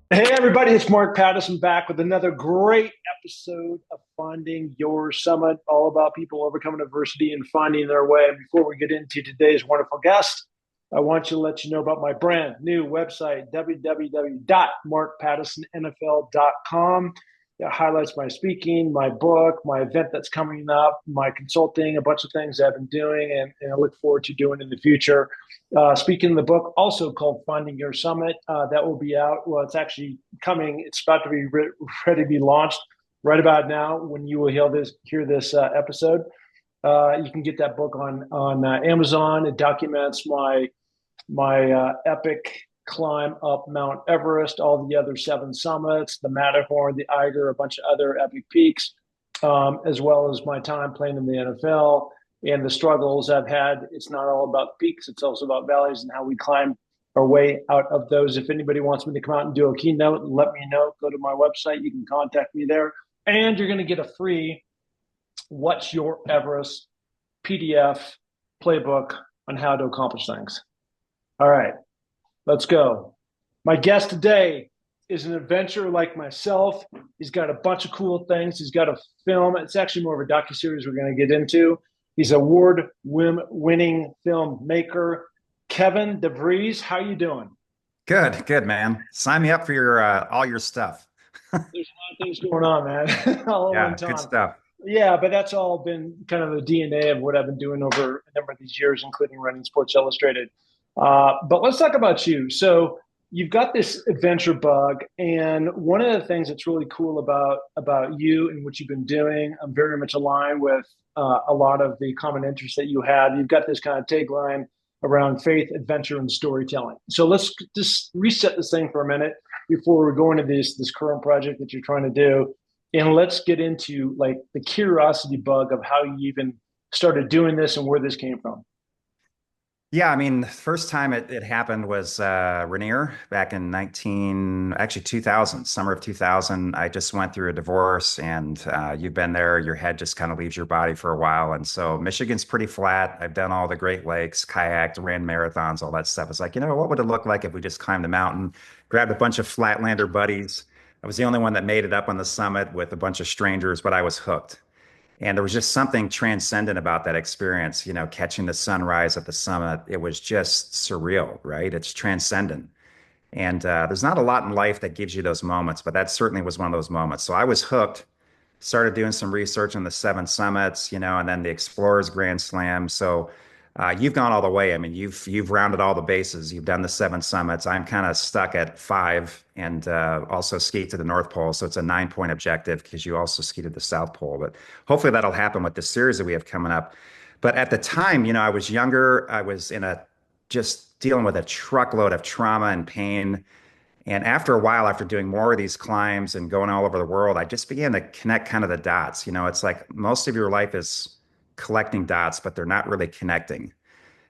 Hey, everybody, it's Mark Patterson back with another great episode of Finding Your Summit, all about people overcoming adversity and finding their way. And before we get into today's wonderful guest, I want to let you know about my brand new website, www.markpattersonnfl.com. It highlights my speaking, my book, my event that's coming up, my consulting, a bunch of things I've been doing and I look forward to doing in the future. Speaking of the book, also called Finding Your Summit, that will be out. Well, it's actually coming. It's about to be ready to be launched right about now when you will hear this episode. You can get that book on Amazon. It documents my epic climb up Mount Everest, all the other seven summits, the Matterhorn, the Eiger, a bunch of other epic peaks, as well as my time playing in the NFL and the struggles I've had. It's not all about peaks, it's also about valleys and how we climb our way out of those. If anybody wants me to come out and do a keynote, let me know. Go to my website. You can contact me there. And you're going to get a free What's Your Everest PDF playbook on how to accomplish things. All right, let's go. My guest today is an adventurer like myself. He's got a bunch of cool things. He's got a film. It's actually more of a docuseries we're going to get into. He's an award-winning filmmaker. Kevin Devries, how you doing? Good, good, man. Sign me up for your all your stuff. There's a lot of things going on, man, all at one Yeah, good time. stuff. Yeah, but that's all been kind of the DNA of what I've been doing over a number of these years, including running Sports Illustrated. But let's talk about you. So you've got this adventure bug, and one of the things that's really cool about you and what you've been doing, I'm very much aligned with a lot of the common interests that you have. You've got this kind of tagline around faith, adventure, and storytelling. So let's just reset this thing for a minute before we go into this current project that you're trying to do, and let's get into like the curiosity bug of how you even started doing this and where this came from. Yeah, I mean, the first time it happened was Rainier back in 19, actually 2000, summer of 2000. I just went through a divorce and you've been there, your head just kind of leaves your body for a while. And so Michigan's pretty flat. I've done all the Great Lakes, kayaked, ran marathons, all that stuff. It's like, what would it look like if we just climbed the mountain, grabbed a bunch of Flatlander buddies? I was the only one that made it up on the summit with a bunch of strangers, but I was hooked. And there was just something transcendent about that experience, catching the sunrise at the summit. It was just surreal, right? It's transcendent. And there's not a lot in life that gives you those moments, but that certainly was one of those moments. So I was hooked, started doing some research on the seven summits, and then the Explorers Grand Slam. So you've gone all the way. I mean, you've rounded all the bases. You've done the seven summits. I'm kind of stuck at five, and also ski to the North Pole. So it's a 9 point objective because you also ski to the South Pole. But hopefully that'll happen with the series that we have coming up. But at the time, I was younger. I was in a just dealing with a truckload of trauma and pain. And after a while, after doing more of these climbs and going all over the world, I just began to connect kind of the dots. It's like most of your life is collecting dots, but they're not really connecting.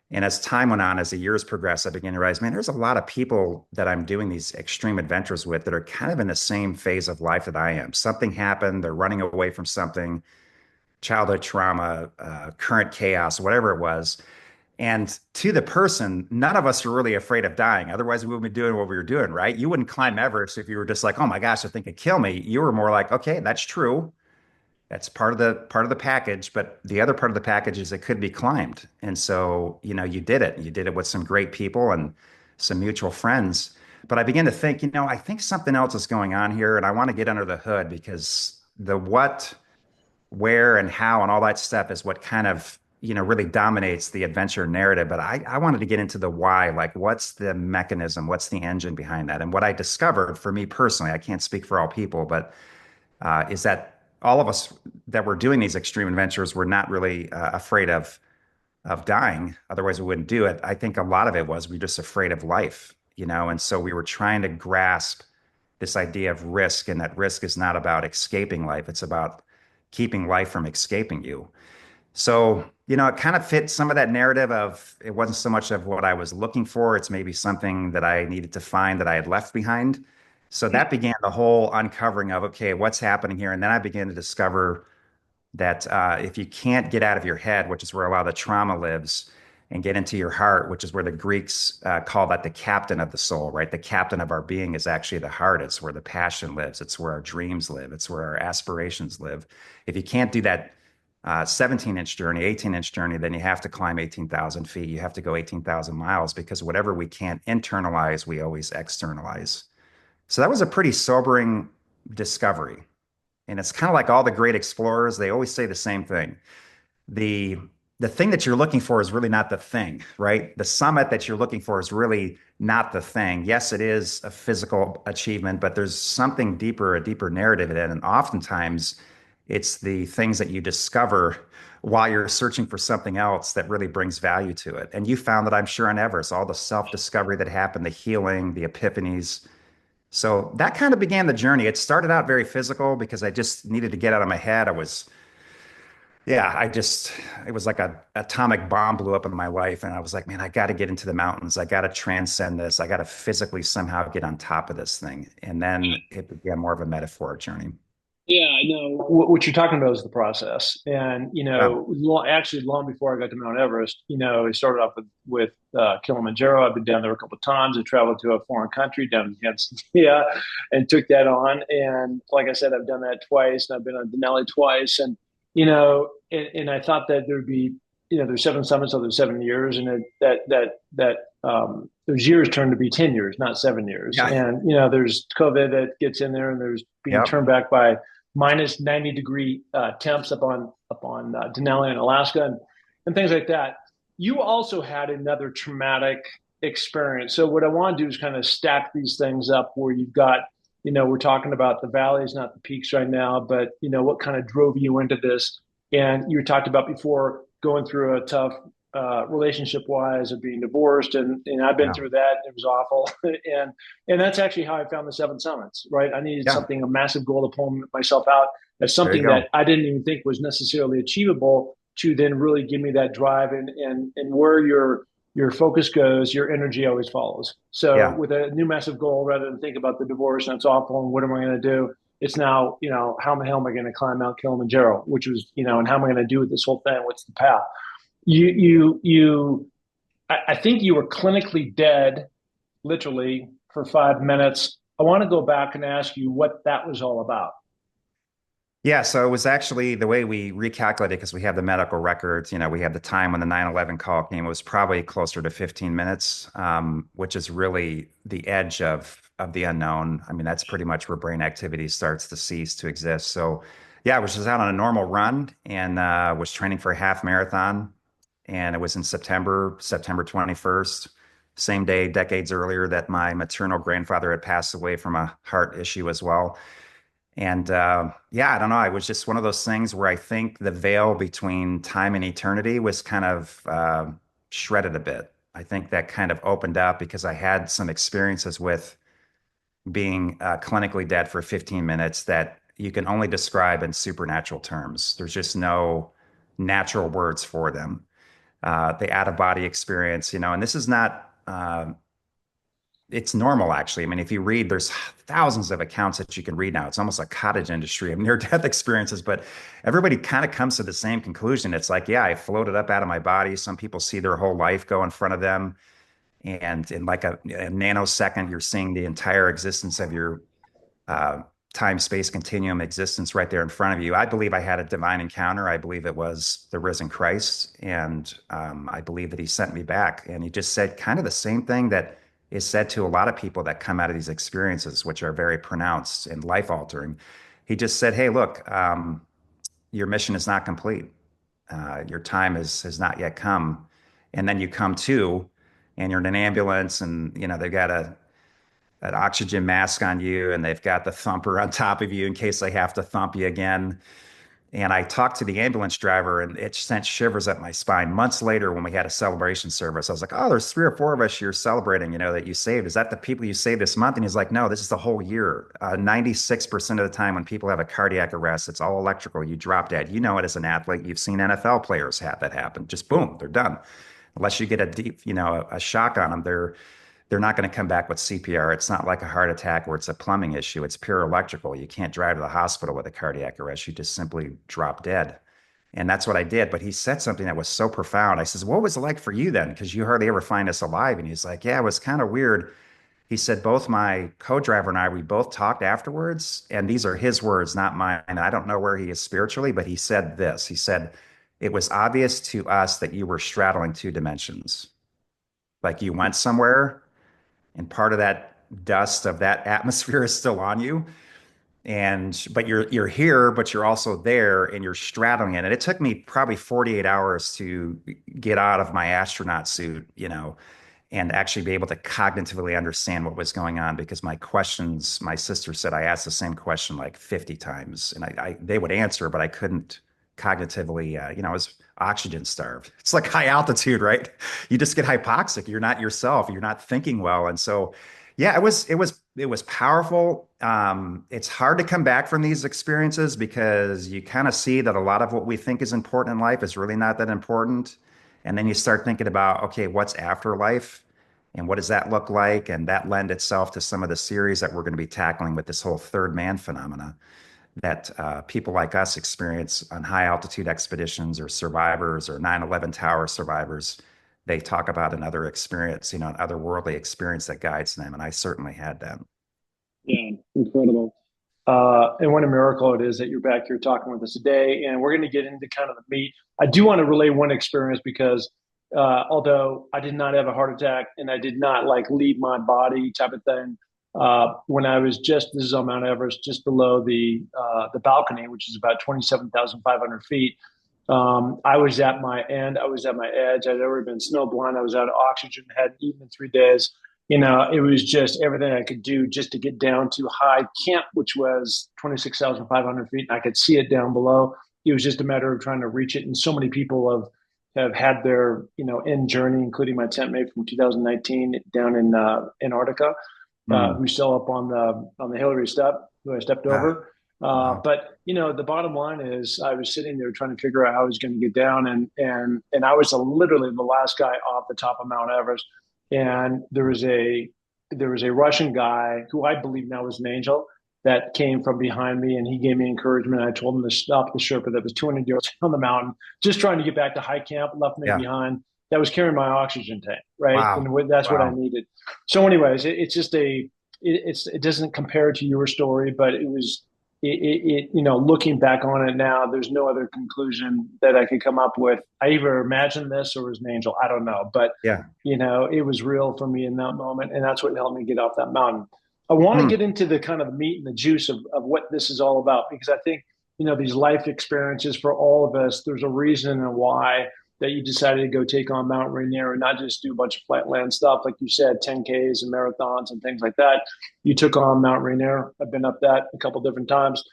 And as time went on, as the years progressed, I began to realize, man, there's a lot of people that I'm doing these extreme adventures with that are kind of in the same phase of life that I am. Something happened, they're running away from something, childhood trauma, current chaos, whatever it was. And to the person, none of us are really afraid of dying. Otherwise, we wouldn't be doing what we were doing, right? You wouldn't climb Everest if you were just like, oh my gosh, I think it'd kill me. You were more like, okay, that's true. That's part of the package, but the other part of the package is it could be climbed. And so, you did it. You did it with some great people and some mutual friends. But I began to think, I think something else is going on here, and I want to get under the hood because the what, where, and how, and all that stuff is what kind of, really dominates the adventure narrative. But I wanted to get into the why, like what's the mechanism, what's the engine behind that? And what I discovered for me personally, I can't speak for all people, but is that all of us that were doing these extreme adventures were not really afraid of dying. Otherwise, we wouldn't do it. I think a lot of it was we were just afraid of life, and so we were trying to grasp this idea of risk, and that risk is not about escaping life. It's about keeping life from escaping you. So, it kind of fit some of that narrative of it wasn't so much of what I was looking for. It's maybe something that I needed to find that I had left behind. So that began the whole uncovering of, okay, what's happening here? And then I began to discover that if you can't get out of your head, which is where a lot of the trauma lives, and get into your heart, which is where the Greeks call that the captain of the soul, right? The captain of our being is actually the heart. It's where the passion lives. It's where our dreams live. It's where our aspirations live. If you can't do that 17-inch journey, 18-inch journey, then you have to climb 18,000 feet. You have to go 18,000 miles because whatever we can't internalize, we always externalize. So that was a pretty sobering discovery. And it's kind of like all the great explorers, they always say the same thing. The the thing that you're looking for is really not the thing, right? The summit that you're looking for is really not the thing. Yes, it is a physical achievement, but there's something deeper, a deeper narrative in it. And oftentimes it's the things that you discover while you're searching for something else that really brings value to it. And you found that, I'm sure, on Everest, all the self-discovery that happened, the healing, the epiphanies. So that kind of began the journey. It started out very physical because I just needed to get out of my head. Yeah, it was like a atomic bomb blew up in my life. And I was like, man, I got to get into the mountains. I got to transcend this. I got to physically somehow get on top of this thing. And then it became more of a metaphoric journey. Yeah, I know what you're talking about is the process, and Yeah. actually, long before I got to Mount Everest, it started off with Kilimanjaro. I've been down there a couple of times. I traveled to a foreign country down in Tanzania, and took that on. And like I said, I've done that twice, and I've been on Denali twice. And I thought that there'd be, there's seven summits over 7 years, and those years turned to be 10 years, not 7 years. Yeah. And there's COVID that gets in there, and there's being Yep. turned back by minus 90-degree temps up on Denali in Alaska, and things like that. You also had another traumatic experience. So what I want to do is kind of stack these things up where you've got, we're talking about the valleys, not the peaks right now, but what kind of drove you into this. And you talked about before going through a tough relationship wise of being divorced, and I've been Yeah. through that. It was awful. And that's actually how I found the seven summits, right? I needed Yeah. something, a massive goal to pull myself out as There you something go. that I didn't even think was necessarily achievable, to then really give me that drive. And where your focus goes, your energy always follows. So Yeah. with a new massive goal, rather than think about the divorce and it's awful and what am I going to do, it's now, how the hell am I going to climb Mount Kilimanjaro, which was, and how am I going to do with this whole thing? What's the path? You I think you were clinically dead, literally, for 5 minutes. I want to go back and ask you what that was all about. Yeah, so it was actually the way we recalculated because we have the medical records. We have the time when the 9/11 call came. It was probably closer to 15 minutes, which is really the edge of the unknown. I mean, that's pretty much where brain activity starts to cease to exist. So, yeah, I was just out on a normal run and was training for a half marathon, and it was in September 21st, same day, decades earlier, that my maternal grandfather had passed away from a heart issue as well. And yeah, I don't know. It was just one of those things where I think the veil between time and eternity was kind of shredded a bit. I think that kind of opened up because I had some experiences with being clinically dead for 15 minutes that you can only describe in supernatural terms. There's just no natural words for them. The out of body experience, and this is not it's normal actually. I mean, if you read, there's thousands of accounts that you can read now. It's almost a cottage industry of near-death experiences, but everybody kind of comes to the same conclusion. It's like, yeah, I floated up out of my body. Some people see their whole life go in front of them, and in like a nanosecond, you're seeing the entire existence of your uh, time space continuum existence right there in front of you. I believe I had a divine encounter. I believe it was the risen Christ. And I believe that he sent me back. And he just said kind of the same thing that is said to a lot of people that come out of these experiences, which are very pronounced and life altering. He just said, hey, look, your mission is not complete. Your time has not yet come. And then you come to, and you're in an ambulance, and they've got an oxygen mask on you, and they've got the thumper on top of you in case they have to thump you again. And I talked to the ambulance driver, and it sent shivers up my spine. Months later, when we had a celebration service, I was like, "Oh, there's 3 or 4 of us you're celebrating, that you saved. Is that the people you saved this month?" And he's like, "No, this is the whole year. 96% of the time when people have a cardiac arrest, it's all electrical. You drop dead. You know it as an athlete. You've seen NFL players have that happen. Just boom, they're done. Unless you get a deep, a shock on them, they're not going to come back with CPR. It's not like a heart attack where it's a plumbing issue. It's pure electrical. You can't drive to the hospital with a cardiac arrest. You just simply drop dead. And that's what I did. But he said something that was so profound. I says, what was it like for you then? Because you hardly ever find us alive. And he's like, yeah, it was kind of weird. He said, both my co-driver and I, we both talked afterwards. And these are his words, not mine. And I don't know where he is spiritually, but he said this. He said, it was obvious to us that you were straddling two dimensions. Like you went somewhere and part of that dust of that atmosphere is still on you, and but you're here, but you're also there, and you're straddling it. And it took me probably 48 hours to get out of my astronaut suit, and actually be able to cognitively understand what was going on, because my questions, my sister said I asked the same question like 50 times, and they would answer, but I couldn't cognitively, I was oxygen starved. It's like high altitude, right? You just get hypoxic. You're not yourself. You're not thinking well. And so, yeah, it was powerful. It's hard to come back from these experiences because you kind of see that a lot of what we think is important in life is really not that important. And then you start thinking about, okay, what's after life and what does that look like? And that lend itself to some of the series that we're going to be tackling with this whole third man phenomena that people like us experience on high altitude expeditions, or survivors, or 9/11 tower survivors. They talk about another experience, an otherworldly experience that guides them. And I certainly had that. Yeah, incredible. And what a miracle it is that you're back here talking with us today. And we're going to get into kind of the meat. I do want to relay one experience because although I did not have a heart attack and I did not like leave my body type of thing, when I was this is on Mount Everest, just below the balcony, which is about 27,500 feet. I was at my end. I was at my edge. I'd already been snowblind. I was out of oxygen, hadn't eaten in 3 days. It was just everything I could do just to get down to high camp, which was 26,500 feet. And I could see it down below. It was just a matter of trying to reach it. And so many people have had their, end journey, including my tent mate from 2019 down in Antarctica, Mm. who's still up on the Hillary step, who I stepped Ah, over. wow. But the bottom line is, I was sitting there trying to figure out how I was going to get down, and I was literally the last guy off the top of Mount Everest, and there was a Russian guy who I believe now was an angel that came from behind me, and he gave me encouragement. I told him to stop the Sherpa that was 200 yards on the mountain, just trying to get back to high camp, left me Yeah. behind. That was carrying my oxygen tank, right? Wow. And that's what I Wow. needed. So, anyways, it's just it doesn't compare to your story, but it was looking back on it now, there's no other conclusion that I could come up with. I either imagined this or was an angel. I don't know, but Yeah. it was real for me in that moment, and that's what helped me get off that mountain. I want to Hmm. get into the kind of the meat and the juice of what this is all about, because I think these life experiences for all of us, there's a reason and why that you decided to go take on Mount Rainier and not just do a bunch of flatland stuff, like you said, 10Ks and marathons and things like that. You took on Mount Rainier. I've been up that a couple different times.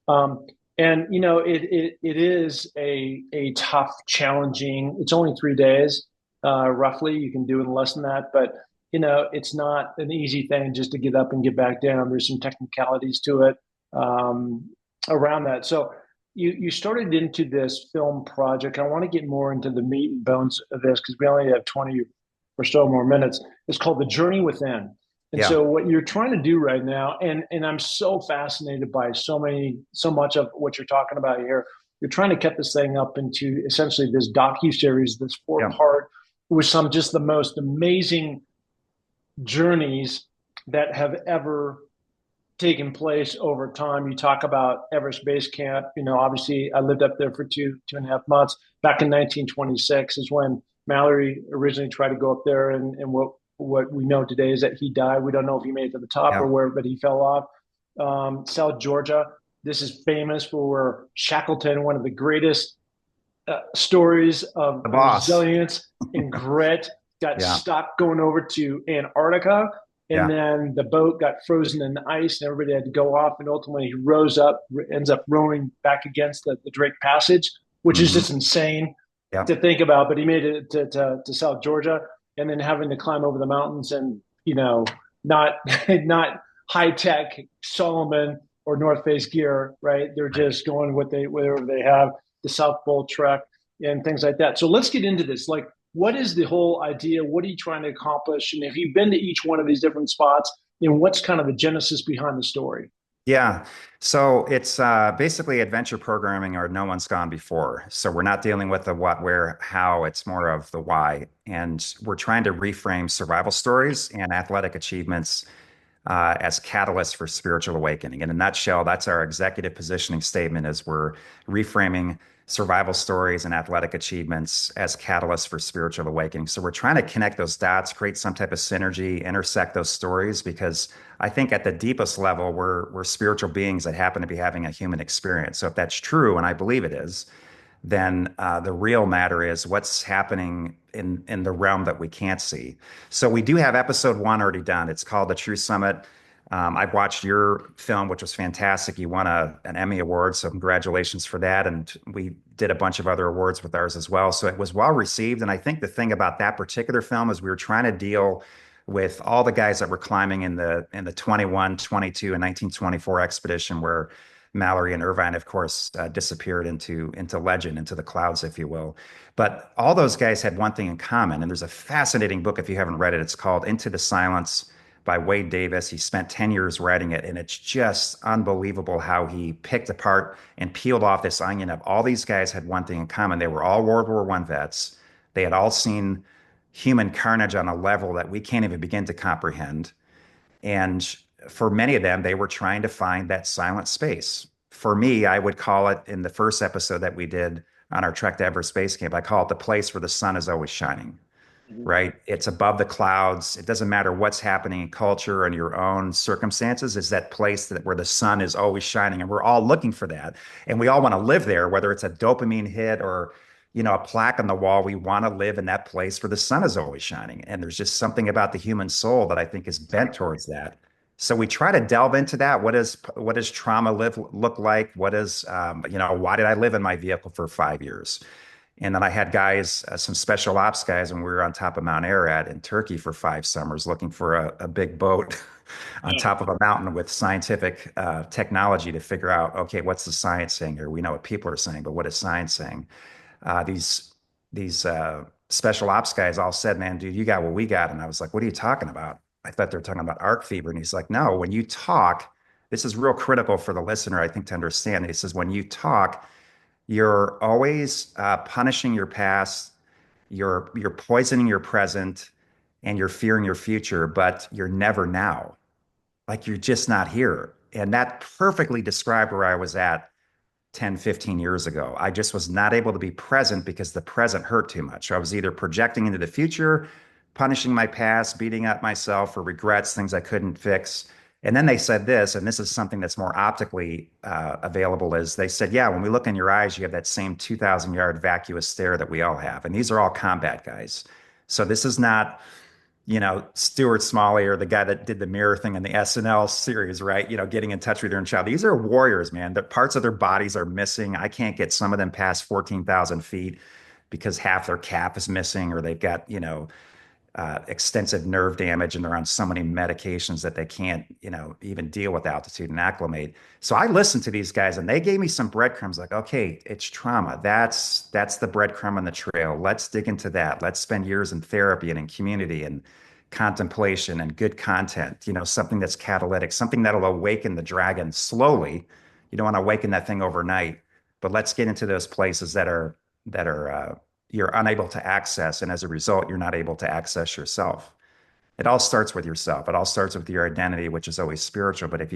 Um, and it is a tough, challenging. It's only 3 days, roughly. You can do it in less than that, but it's not an easy thing just to get up and get back down. There's some technicalities to it around that. So you started into this film project. I want to get more into the meat and bones of this because we only have 20 or so more minutes. It's called The Journey Within. And Yeah. so what you're trying to do right now, and I'm so fascinated by so much of what you're talking about here. You're trying to cut this thing up into essentially this docu-series, this four Yeah. part with some just the most amazing journeys that have ever taken place over time. You talk about Everest Base Camp. Obviously, I lived up there for 2.5 months. Back in 1926 is when Mallory originally tried to go up there, and what we know today is that he died. We don't know if he made it to the top or Yeah. where, but he fell off. South Georgia. This is famous for Shackleton, one of the greatest stories of The boss. resilience and grit. Got Yeah. stuck going over to Antarctica, and Yeah. then the boat got frozen in the ice, and everybody had to go off. And ultimately, he rose up, ends up rowing back against the Drake Passage, which is Hmm. just insane Yeah. to think about. But he made it to South Georgia, and then having to climb over the mountains, and not not high tech Solomon or North Face gear, right? They're Right. just going whatever they have, the South Pole Trek and things like that. So let's get into this. Like, what is the whole idea? What are you trying to accomplish? And have you been to each one of these different spots? And what's kind of the genesis behind the story? Yeah. So it's basically adventure programming or no one's gone before. So we're not dealing with the what, where, how. It's more of the why. And we're trying to reframe survival stories and athletic achievements as catalysts for spiritual awakening. In a nutshell, that's our executive positioning statement is we're reframing survival stories and athletic achievements as catalysts for spiritual awakening. So we're trying to connect those dots, create some type of synergy, intersect those stories because I think at the deepest level, we're spiritual beings that happen to be having a human experience. So if that's true, and I believe it is, then the real matter is what's happening in the realm that we can't see. So we do have episode one already done. It's called The True Summit. I've watched your film, which was fantastic. You won an Emmy Award, so congratulations for that. And we did a bunch of other awards with ours as well. So it was well received. And I think the thing about that particular film is we were trying to deal with all the guys that were climbing in the 21, 22, and 1924 expedition where Mallory and Irvine, of course, disappeared into legend, into the clouds, if you will. But all those guys had one thing in common, and there's a fascinating book if you haven't read it. It's called Into the Silence by Wade Davis. He spent 10 years writing it, and it's just unbelievable how he picked apart and peeled off this onion of all these guys had one thing in common. They were all World War I vets. They had all seen human carnage on a level that we can't even begin to comprehend. And for many of them, they were trying to find that silent space. For me, I would call it in the first episode that we did on our Trek to Everest Space Camp, I call it the place where the sun is always shining, Mhm. right? It's above the clouds. It doesn't matter what's happening in culture and your own circumstances. It's that place that where the sun is always shining, and we're all looking for that, and we all want to live there, whether it's a dopamine hit or a plaque on the wall. We want to live in that place where the sun is always shining, and there's just something about the human soul that I think is bent towards that. So we try to delve into that. What does trauma look like? What is why did I live in my vehicle for 5 years? And then I had guys, some special ops guys, when we were on top of Mount Ararat in Turkey for 5 summers, looking for a big boat on Yeah. top of a mountain with scientific technology to figure out, okay, what's the science saying here? We know what people are saying, but what is science saying? These special ops guys all said, "Man, dude, you got what we got." And I was like, "What are you talking about?" I thought they were talking about arc fever. And he's like, "No, when you talk, this is real critical for the listener, I think, to understand." He says, "When you talk, you're always punishing your past, you're poisoning your present, and you're fearing your future, but you're never now. Like you're just not here." And that perfectly described where I was at 10, 15 years ago. I just was not able to be present because the present hurt too much. I was either projecting into the future, punishing my past, beating up myself for regrets, things I couldn't fix. And then they said this, and this is something that's more optically available, is they said, yeah, when we look in your eyes, you have that same 2,000-yard vacuous stare that we all have. And these are all combat guys. So this is not Stuart Smalley or the guy that did the mirror thing in the SNL series, right? Getting in touch with their own child. These are warriors, man. The parts of their bodies are missing. I can't get some of them past 14,000 feet because half their calf is missing, or they've got, extensive nerve damage and they're on so many medications that they can't, even deal with altitude and acclimate. So I listened to these guys and they gave me some breadcrumbs like, okay, it's trauma. That's the breadcrumb on the trail. Let's dig into that. Let's spend years in therapy and in community and contemplation and good content, something that's catalytic, something that'll awaken the dragon slowly. You don't want to awaken that thing overnight, but let's get into those places that are you're unable to access. And as a result, you're not able to access yourself. It all starts with yourself. It all starts with your identity, which is always spiritual. But if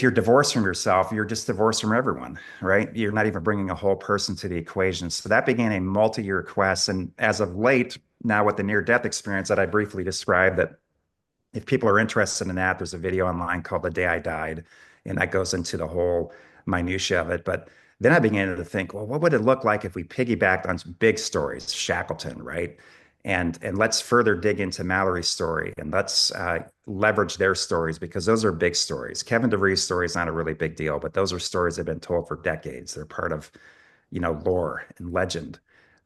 you're divorced from yourself, you're just divorced from everyone, right? You're not even bringing a whole person to the equation. So that began a multi-year quest. And as of late, now with the near-death experience that I briefly described, that if people are interested in that, there's a video online called The Day I Died, and that goes into the whole minutia of it. But then I began to think, well, what would it look like if we piggybacked on some big stories, Shackleton, right? And let's further dig into Mallory's story and let's leverage their stories because those are big stories. Kevin DeVries' story is not a really big deal, but those are stories that have been told for decades. They're part of, lore and legend.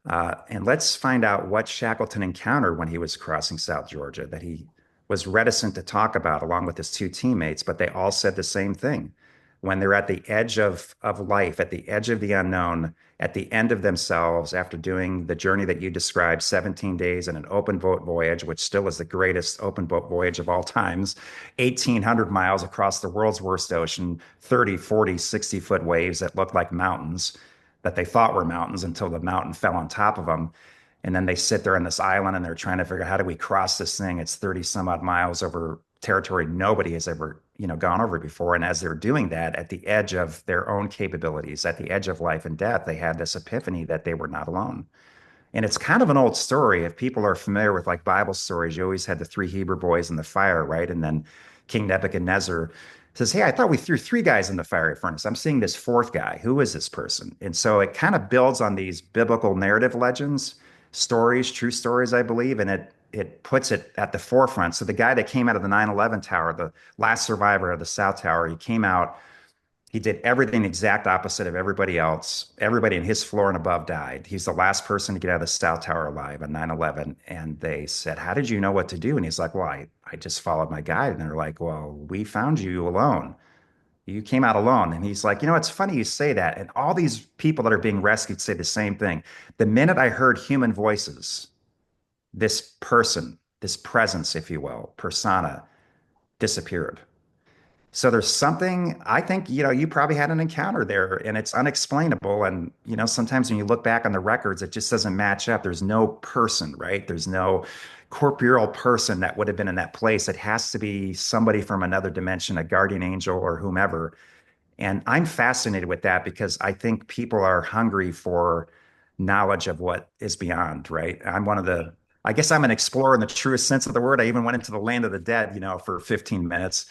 And let's find out what Shackleton encountered when he was crossing South Georgia that he was reticent to talk about along with his two teammates, but they all said the same thing. when they're at the edge of life, at the edge of the unknown, at the end of themselves after doing the journey that you described, 17 days in an open boat voyage, which still is the greatest open boat voyage of all times, 1,800 miles across the world's worst ocean, 30, 40, 60-foot waves that look like mountains that they thought were mountains until the mountain fell on top of them. And then they sit there on this island and they're trying to figure out how do we cross this thing? It's 30 some odd miles over territory nobody has ever, gone over before. And as they're doing that at the edge of their own capabilities, at the edge of life and death, they had this epiphany that they were not alone. And it's kind of an old story. If people are familiar with like Bible stories, you always had the three Hebrew boys in the fire, right? And then King Nebuchadnezzar says, "Hey, I thought we threw three guys in the fiery furnace. I'm seeing this fourth guy. Who is this person?" And so it kind of builds on these biblical narrative legends, stories, true stories, I believe, and it puts it at the forefront. So the guy that came out of the 9/11 tower, the last survivor of the South Tower, he came out, he did everything the exact opposite of everybody else. Everybody in his floor and above died. He's the last person to get out of the South Tower alive on 9/11. And they said, "How did you know what to do?" And he's like, "Well, I just followed my guide." And they're like, "Well, we found you alone. You came out alone." And he's like, "It's funny you say that." And all these people that are being rescued say the same thing. The minute I heard human voices, this person, this presence, if you will, persona, disappeared. So there's something, I think, you probably had an encounter there and it's unexplainable. And, sometimes when you look back on the records, it just doesn't match up. There's no person, right? There's no corporeal person that would have been in that place. It has to be somebody from another dimension, a guardian angel or whomever. And I'm fascinated with that because I think people are hungry for knowledge of what is beyond, right? I guess I'm an explorer in the truest sense of the word. I even went into the land of the dead, for 15 minutes.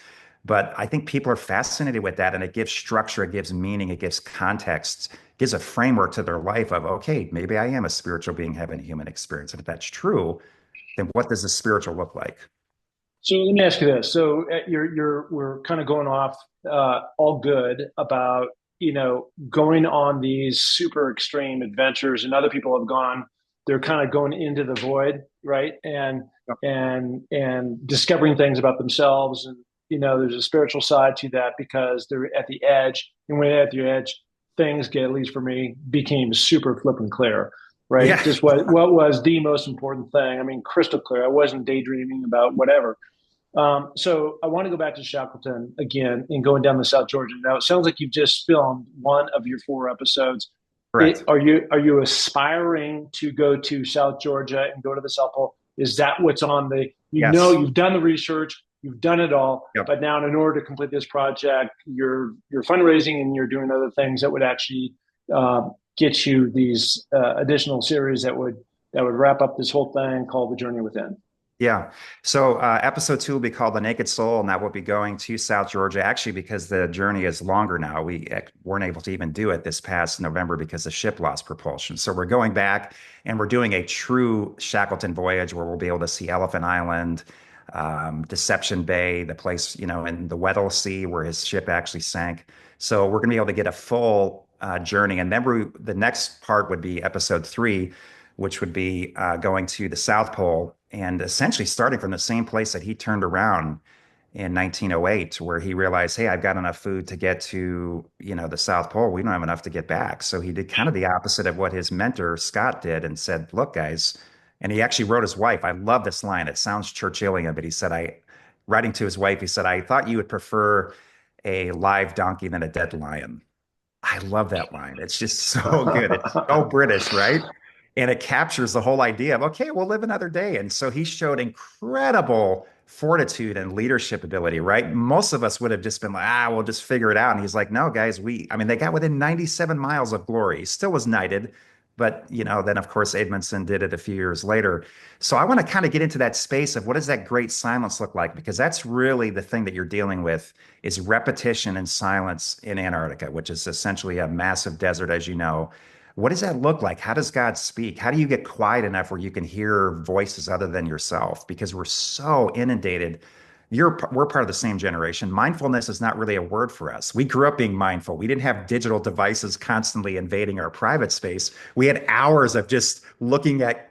But I think people are fascinated with that. And it gives structure, it gives meaning, it gives context, gives a framework to their life of, okay, maybe I am a spiritual being having a human experience. And if that's true, then what does the spiritual look like? So let me ask you this. So we're kind of going off all good about, going on these super extreme adventures and other people have gone, they're kind of going into the void, right? And discovering things about themselves. And, there's a spiritual side to that because they're at the edge. And when they're at the edge, things get, at least for me, became super flipping clear, right? Yeah. Just what was the most important thing. I mean, crystal clear. I wasn't daydreaming about whatever. So I want to go back to Shackleton again and going down to South Georgia. Now it sounds like you've just filmed one of your four episodes. Correct. Are you aspiring to go to South Georgia and go to the South Pole? Is that what's on the? Yes. You've done the research, you've done it all, Yep. but now in order to complete this project, you're fundraising and you're doing other things that would actually get you these additional series that would wrap up this whole thing called The Journey Within. Yeah. So episode two will be called The Naked Soul, and that will be going to South Georgia, actually, because the journey is longer now. We weren't able to even do it this past November because the ship lost propulsion. So we're going back and we're doing a true Shackleton voyage where we'll be able to see Elephant Island, Deception Bay, the place, in the Weddell Sea where his ship actually sank. So we're going to be able to get a full journey. And then the next part would be episode three, which would be going to the South Pole and essentially starting from the same place that he turned around in 1908, where he realized, hey, I've got enough food to get to, the South Pole. We don't have enough to get back. So he did kind of the opposite of what his mentor, Scott, did and said, look, guys, and he actually wrote his wife. I love this line. It sounds Churchillian, but he said, writing to his wife, he said, I thought you would prefer a live donkey than a dead lion. I love that line. It's just so good. It's so British, right? And it captures the whole idea of, okay, we'll live another day. And so he showed incredible fortitude and leadership ability, right? Most of us would have just been like, we'll just figure it out. And he's like, no, guys, I mean, they got within 97 miles of glory. He still was knighted. But, then of course, Edmondson did it a few years later. So I want to kind of get into that space of what does that great silence look like? Because that's really the thing that you're dealing with is repetition and silence in Antarctica, which is essentially a massive desert, as you know. What does that look like? How does God speak? How do you get quiet enough where you can hear voices other than yourself? Because we're so inundated we're part of the same generation. Mindfulness is not really a word for us. We grew up being mindful. We didn't have digital devices constantly invading our private space. We had hours of just looking at,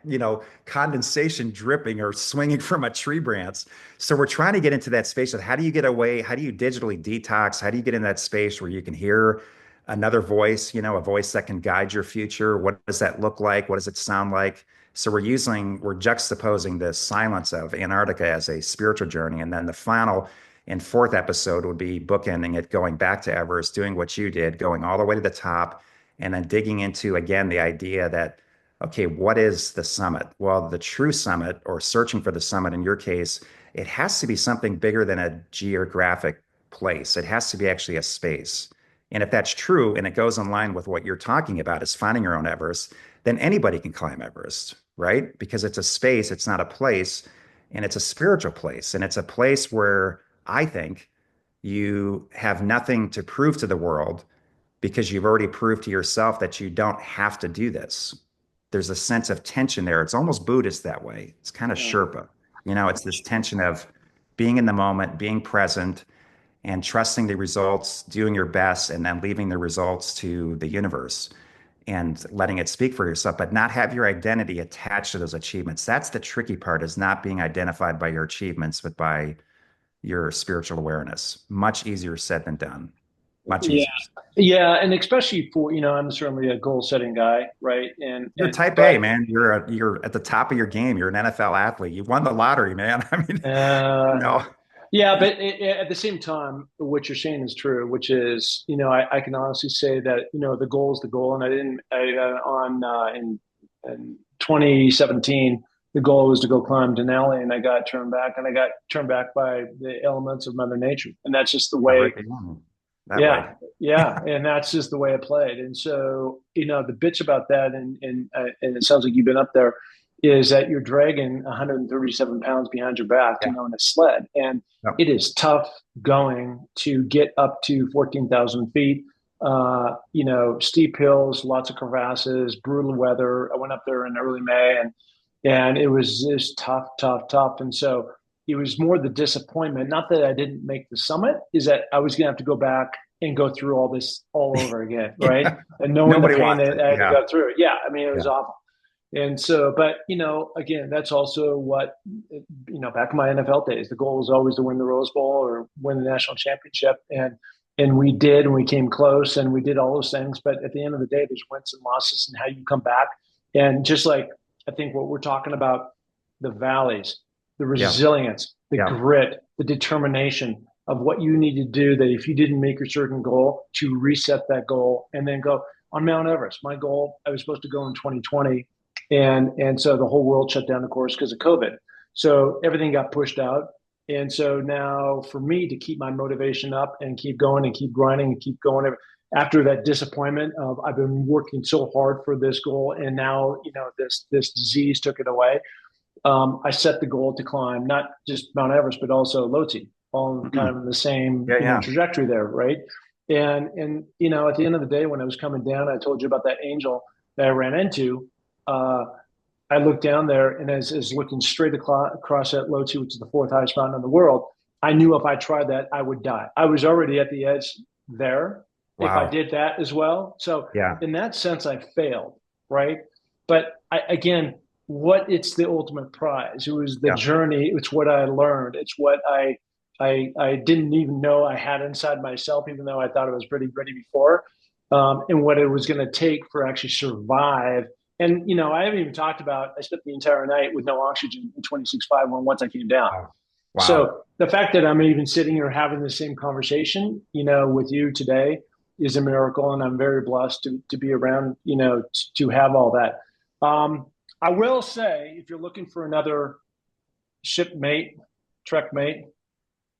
condensation dripping or swinging from a tree branch. So we're trying to get into that space of how do you get away? How do you digitally detox? How do you get in that space where you can hear another voice, a voice that can guide your future? What does that look like? What does it sound like? So we're juxtaposing the silence of Antarctica as a spiritual journey. And then the final and fourth episode would be bookending it, going back to Everest, doing what you did, going all the way to the top, and then digging into, again, the idea that, okay, what is the summit? Well, the true summit, or searching for the summit in your case, it has to be something bigger than a geographic place. It has to be actually a space. And if that's true, and it goes in line with what you're talking about, is finding your own Everest, then anybody can climb Everest, right? Because it's a space, it's not a place, and it's a spiritual place. And it's a place where I think you have nothing to prove to the world because you've already proved to yourself that you don't have to do this. There's a sense of tension there. It's almost Buddhist that way. It's kind of Yeah. Sherpa. It's this tension of being in the moment, being present, and trusting the results, doing your best, and then leaving the results to the universe and letting it speak for yourself, but not have your identity attached to those achievements. That's the tricky part, is not being identified by your achievements, but by your spiritual awareness. Much easier said than done. Much Yeah. easier. Yeah. And especially for, I'm certainly a goal setting guy, right? You're type A, But, man. You're at the top of your game. You're an NFL athlete. You won the lottery, man. I mean, you uh, know, yeah, but at the same time, what you're saying is true, which is, I can honestly say that, the goal is the goal. And in 2017, the goal was to go climb Denali, and I got turned back, and I got turned back by the elements of Mother Nature. And that's just the not way. right along that way. Yeah, yeah, and that's just the way it played. And so, the bitch about that, and it sounds like you've been up there, is that you're dragging 137 pounds behind your back, Yeah. in a sled, and Yep. it is tough going to get up to 14,000 feet. Steep hills, lots of crevasses, brutal weather. I went up there in early May, and it was just tough, tough, tough. And so it was more the disappointment, not that I didn't make the summit, is that I was going to have to go back and go through all this all over again, right? Yeah. And knowing the Nobody pain wants that it. I had to Yeah. go through. Yeah, I mean, it was Yeah. awful. And so, but again, that's also what back in my NFL days, the goal was always to win the Rose Bowl or win the national championship, and we did, and we came close, and we did all those things. But at the end of the day, there's wins and losses, and how you come back. And just like I think what we're talking about, the valleys, the Yeah. resilience, the Yeah. grit, the determination of what you need to do, that if you didn't make a certain goal, to reset that goal and then go on Mount Everest. My goal, I was supposed to go in 2020, and so the whole world shut down, of course, because of COVID. So everything got pushed out. And so now for me to keep my motivation up and keep going and keep grinding and keep going after that disappointment of I've been working so hard for this goal, and now this disease took it away. I set the goal to climb not just Mount Everest but also Lhotse, all kind Mhm. of in the same Yeah. Yeah. trajectory there, right? And at the end of the day, when I was coming down, I told you about that angel that I ran into. Uh, I looked down there, and as looking straight across that Lhotse, which is the fourth highest mountain in the world, I knew if I tried that, I would die. I was already at the edge there if I Wow. did that as well. So Yeah. in that sense, I failed, right? But again, what it's the ultimate prize. It was the Yeah. journey. It's what I learned. It's what I didn't even know I had inside myself, even though I thought I was pretty ready before, and what it was going to take for actually survive. And I haven't even talked about. I spent the entire night with no oxygen in 26.5 when once I came down. Wow. Wow. So the fact that I'm even sitting here having the same conversation, with you today is a miracle, and I'm very blessed to be around, to have all that. I will say, if you're looking for another shipmate, trek mate,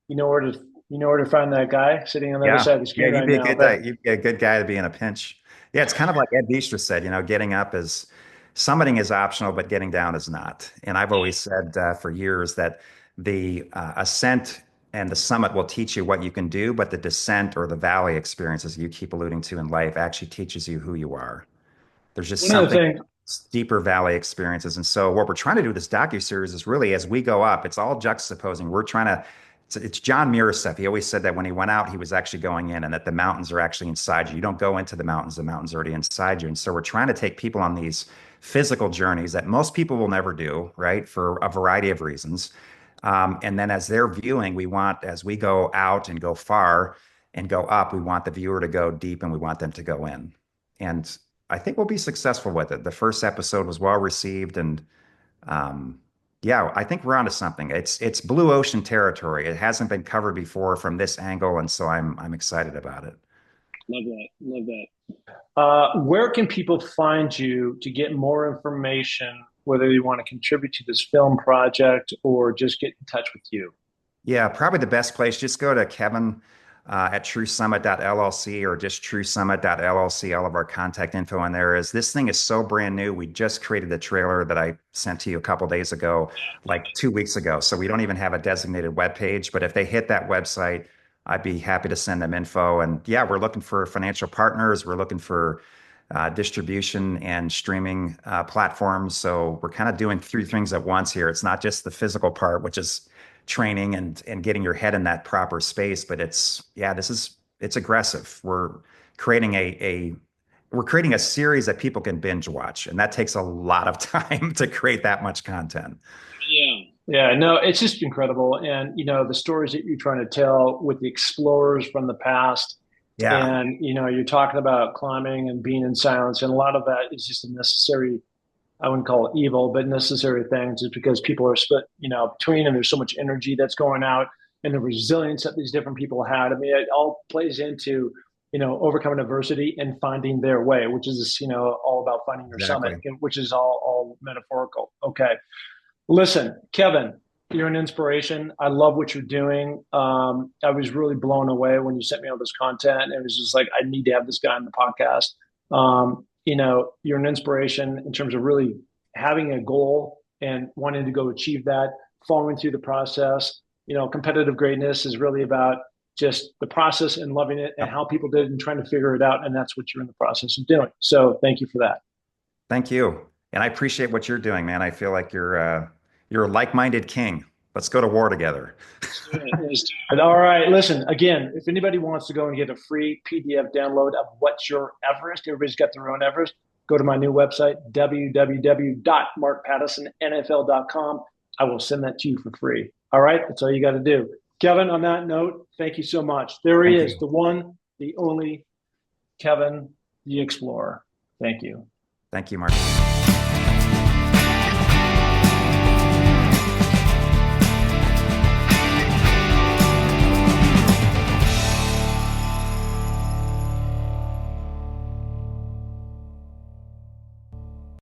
you know where to find that guy sitting on the other Yeah. side of the Yeah. screen right now. But You'd be a good guy to be in a pinch. Yeah. It's kind of like Ed Viestra said, getting up is summiting is optional, but getting down is not. And I've always said for years that the ascent and the summit will teach you what you can do, but the descent or the valley experiences you keep alluding to in life actually teaches you who you are. There's just one of the something things, deeper valley experiences. And so what we're trying to do with this docuseries is really as we go up, it's all juxtaposing. We're trying to it's John Muir stuff. He always said that when he went out, he was actually going in, and that the mountains are actually inside you. You don't go into the mountains are already inside you. And so we're trying to take people on these physical journeys that most people will never do, right? For a variety of reasons. And then as they're viewing, we want, as we go out and go far and go up, we want the viewer to go deep and we want them to go in. And I think we'll be successful with it. The first episode was well received, and um, yeah, I think we're onto something. It's blue ocean territory. It hasn't been covered before from this angle, and so I'm excited about it. Love that. Love that. Where can people find you to get more information, whether you want to contribute to this film project or just get in touch with you? Yeah, probably the best place. Just go to Kevin at truesummit.llc or just truesummit.llc. All of our contact info in there is. This thing is so brand new. We just created the trailer that I sent to you a couple days ago, like 2 weeks ago. So we don't even have a designated web page. But if they hit that website, I'd be happy to send them info. And yeah, we're looking for financial partners. We're looking for distribution and streaming platforms. So we're kind of doing three things at once here. It's not just the physical part, which is training and getting your head in that proper space, but it's aggressive. We're creating we're creating a series that people can binge watch, and that takes a lot of time to create that much content. Yeah. Yeah, no, it's just incredible. And, the stories that you're trying to tell with the explorers from the past. Yeah, And, you're talking about climbing and being in silence. And a lot of that is just a necessary, I wouldn't call it evil, but necessary things, is because people are split, between, and there's so much energy that's going out and the resilience that these different people had. I mean, it all plays into, overcoming adversity and finding their way, which is, all about finding your summit, exactly. which is all metaphorical. Okay. Listen, Kevin, you're an inspiration. I love what you're doing. I was really blown away when you sent me all this content. It was just like, I need to have this guy on the podcast. You're an inspiration in terms of really having a goal and wanting to go achieve that, following through the process. Competitive greatness is really about just the process and loving it and Yep. how people did it and trying to figure it out. And that's what you're in the process of doing. So thank you for that. Thank you. And I appreciate what you're doing, man. I feel like you're a like-minded king. Let's go to war together. Let's do it. Let's do All right. Listen, again, if anybody wants to go and get a free PDF download of What's Your Everest, everybody's got their own Everest. Go to my new website, www.markpattersonnfl.com. I will send that to you for free. All right. That's all you got to do. Kevin, on that note, thank you so much. There he Thank is, you. the one, the only Kevin, the Explorer. Thank you. Thank you, Mark.